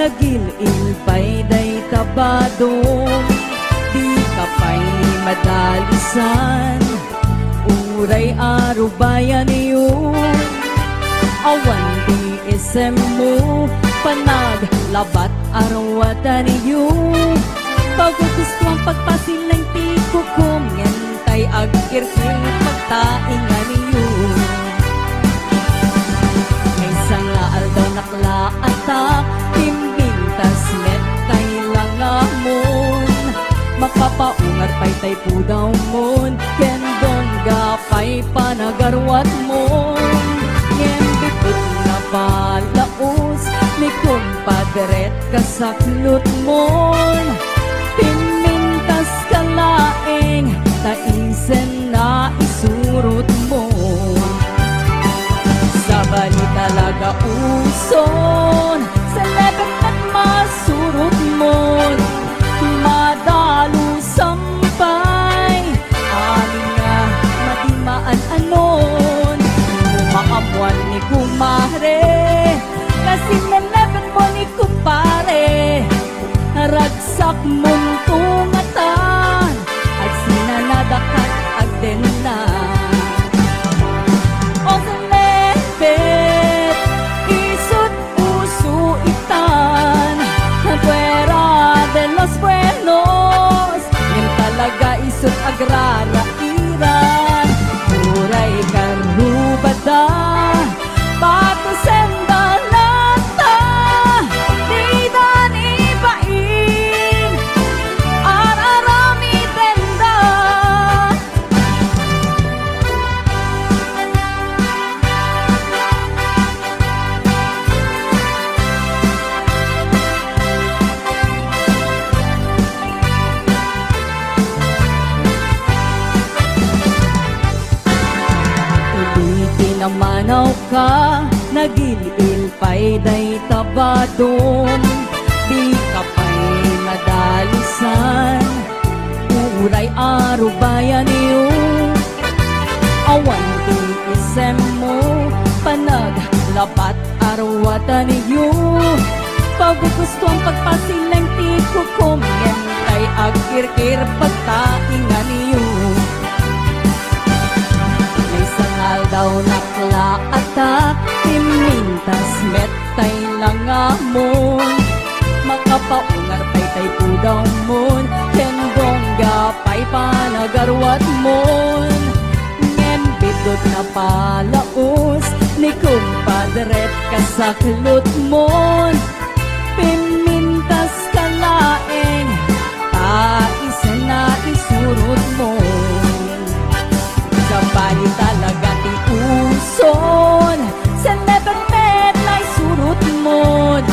nagilil pa'y day tabadong, di ka pa'y madalisan, uray arubayan yun. Awan di isem mo, panaglabat arawatan yun. Paggugustuang pagpasilay ti kukum, ngentay agkirkir pagtaingan yun. May sangaal daw naklaata, timbintas metay lang amon. Mapapaungar pa'y tay pudaw mon, kendong gapay panagarwat mon. Ngem bipit na balaos, ni kumpadret kasaklot mon. Pimintas kalaeng, taisen na isurot mo. Sa bali talaga uson, sa lebet at masurot mo. Madalo sampay, amin nga madimaan anon. Makamuan ni kumare, kasi nalebet mo ni kumpare. Ragsak mong tungatan, at sinanadakat agden na. O sa lebet, isut uso itan, fuera de los buenos, yung talaga isut agrara iran. Uray karubada, pato senda lata, di dan ibain, ararami tenda. Namanaw ka, nagilil pa'y day tabadong, di ka pa'y madalisan, uray arubayan yun. Awan di isem mo, panaglapat arwatan yun. Paggugustuang pagpasileng ti kukum, ngentay agkirkir pagtaingan yun. Sangal daw naklaata, timintas metay lang amon. Makapaungar pa'y tay pudaw mon, kendong gapay panagarwat mon. Ngembidot na palaos, ni kumpadret kasaklot mon. Pimintas kalaeng, taisen na isurot mon. Bali talaga ti uson, sa lebet na isurot mon.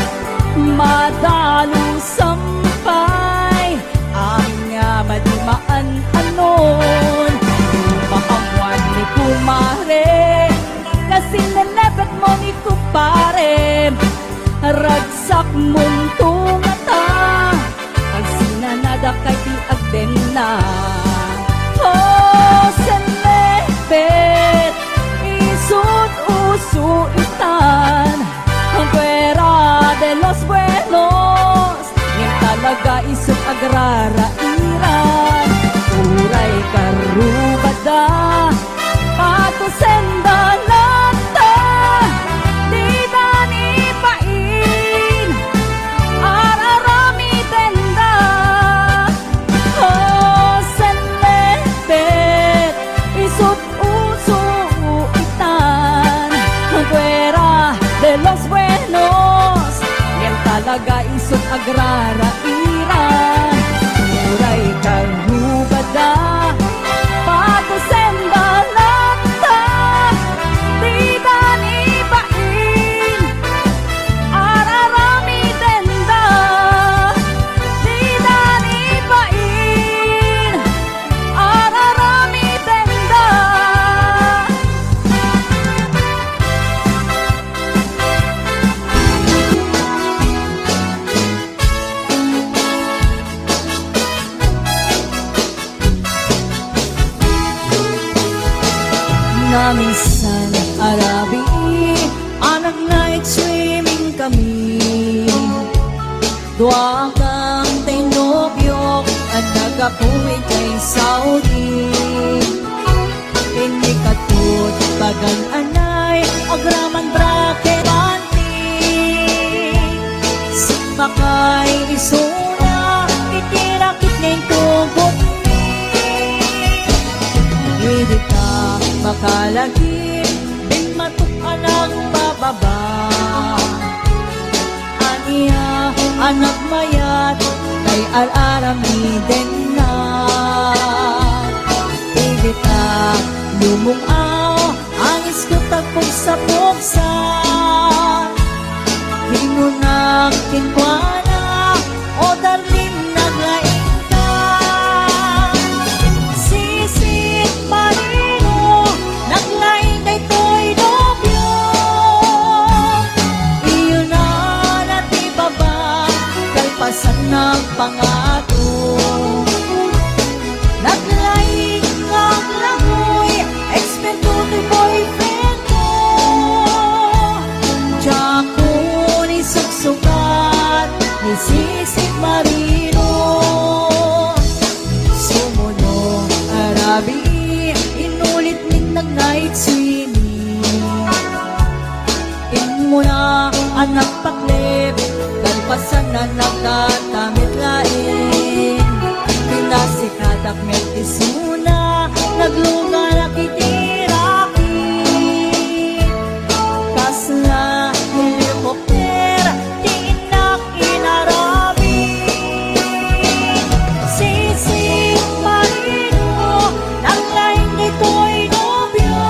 Madalo sampay, amin nga madimaan anon. Makamuan ni kumare, kasi nalebet mo ni kumpare. Ragsak mong tungata, ang sinanada kay ti agden na. Oh, sanlepet, isut uso itan, ang fuera de los buenos, yung talaga isut agrara iran. Uray karubada, pato senda lata, di dan ipain, ararami tenda. Oh, sanlepet, isut uso itan, fuera de los buenos, yan talaga isut agrara iran. Uray karubada, pato senda lata, di dan ibain, ararami tenda. Di dan ibain, ararami tenda. Namisan Arabi, anak night swimming kami. Dua kang tinugyok at nagapuwi kay Saudi. Ini katut bagan anay agraman bracket banting. Simakay isuna itirakit ng tugot ni. Hindi ka makalagi din matukan ang bababa. Aniya anak mayat kay al-aramiden na. Hindi ka lumungaw ang iskutag sa puksa. Hinunak kinkwana o darling naglaing ka. Sisit marino naglaing kay to'y nobyo. Iyon na natibaba kalpasan ng pangato. Naglaing ang langoy eksperto to'y boyfriend mo. Diyak ko ni suksukat ni Sisig Marino. Sumunong Arabi inulit min nag-night swimming. In mo na anak paklip kalpasan na nagtatamit lain. Pinasikadak may isuna nagluga na kitiraki. Kasla helikopter tiinak inarabi. Sisig Marino naglaing nito'y nobyo.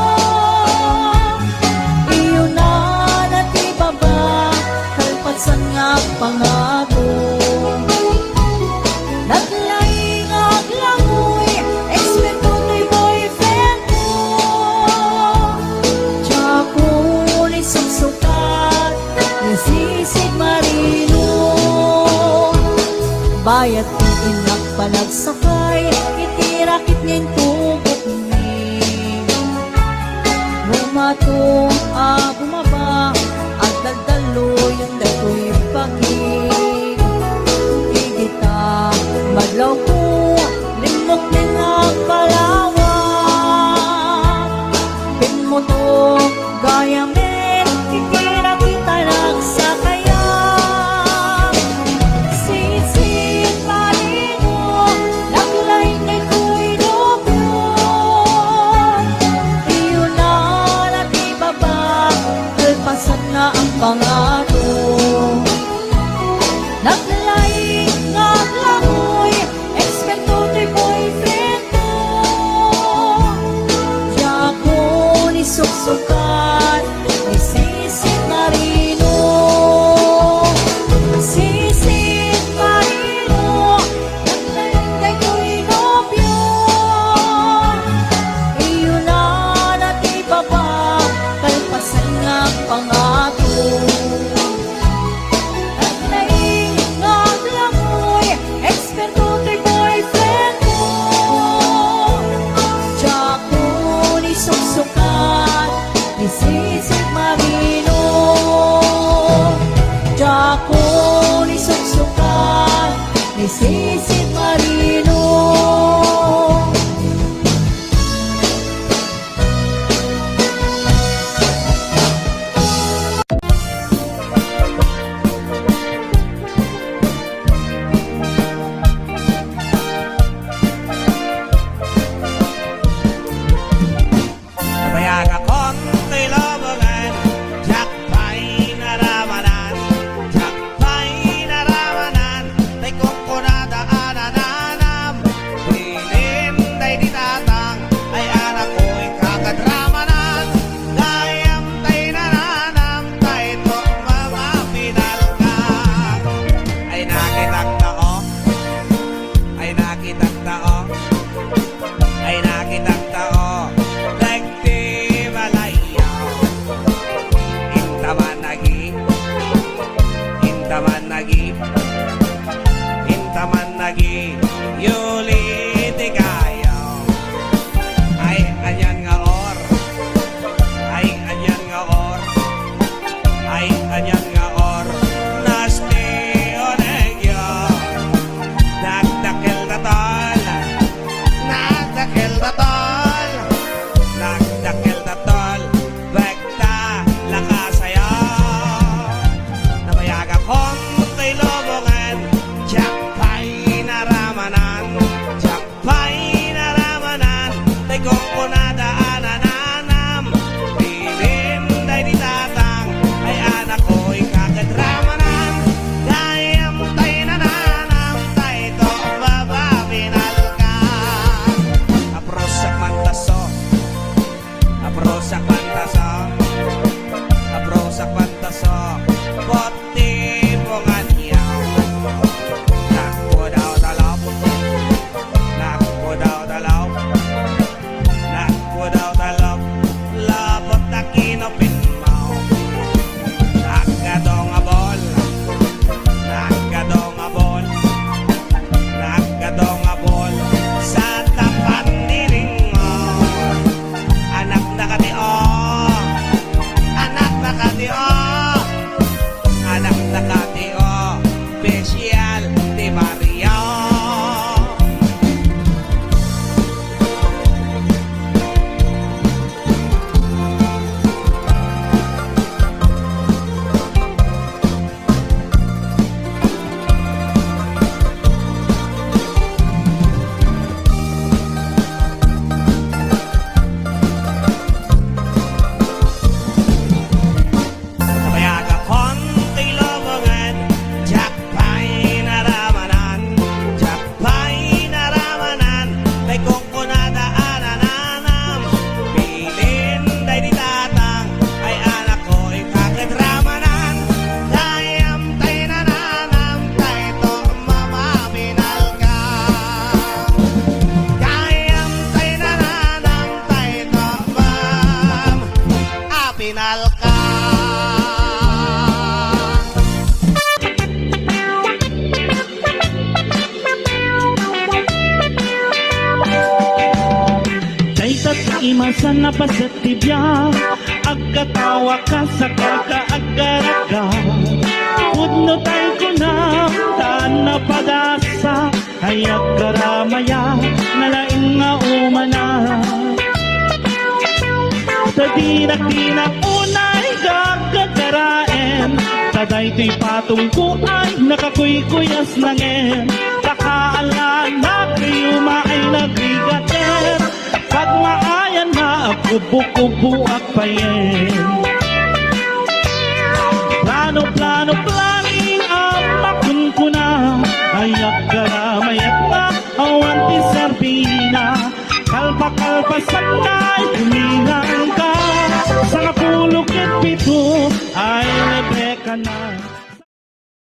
Iyon na natibaba kalpasan nga pangako. Naglaing ang langoy eksperto to'y boyfriend mo. Diyak ko ni suksukat ni Sisig Marino. Bayat ni inak panagsakay itirakit niya'y tugot ni. Bumatong bumaba at daldalo yung dato'y pagig. Igita madlaw ko limok din ang palawak. Pinmoto gaya men itira kita nagsakaya. Sisig Marino naglaing kay ko'y nobyo. Iyon na natibaba masan na pa sa tibya, agkatawa ka sa kakaagaraga. Udno tayo ko na, taan na padasa, ay agkaramaya, nalaing nga umana. Tadinak-dinak unay gagagaraen, taday to'y patungkuan, nakakuy-kuyas nangen. Takaalan na kayo maay nagrigater, pag maayan na kubo-kubo ak payen. Plano-plano planing ang makunkuna, ayak karamayat na awan ti Serbina. Kalpa-kalpasan na'y kuminang ka, sa kapulok at pito ay libre ka na.